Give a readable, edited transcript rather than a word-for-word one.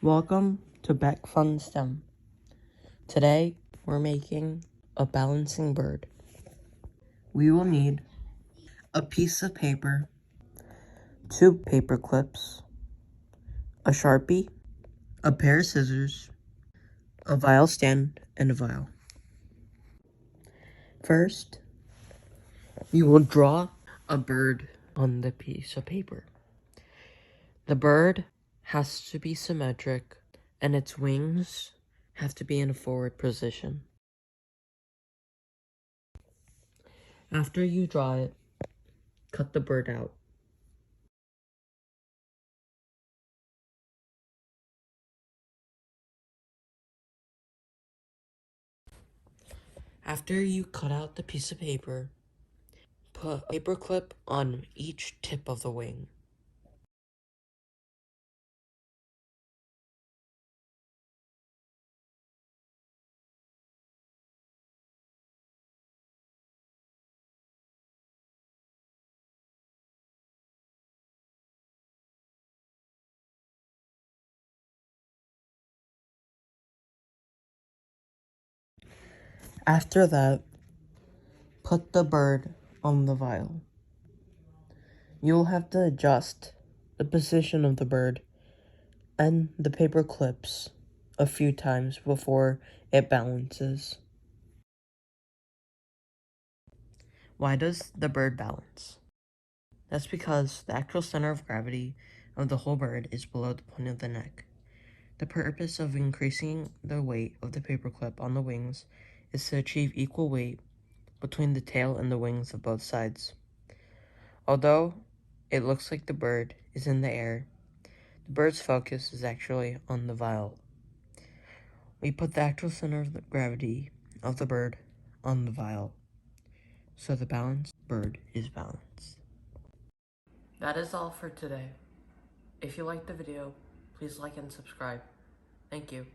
Welcome to Beck Fun STEM. Today we're making a balancing bird. We will need a piece of paper, 2 paper clips, a Sharpie, a pair of scissors, a vial stand, and a vial. First, you will draw a bird on the piece of paper. The bird has to be symmetric and its wings have to be in a forward position. After you draw it, cut the bird out. After you cut out the piece of paper, put a paper clip on each tip of the wing. After that, put the bird on the vial. You'll have to adjust the position of the bird and the paper clips a few times before it balances. Why does the bird balance? That's because the actual center of gravity of the whole bird is below the point of the neck. The purpose of increasing the weight of the paperclip on the wings is to achieve equal weight between the tail and the wings of both sides. Although it looks like the bird is in the air, the bird's focus is actually on the vial. We put the actual center of the gravity of the bird on the vial, so the balanced bird is balanced. That is all for today. If you liked the video, please like and subscribe. Thank you.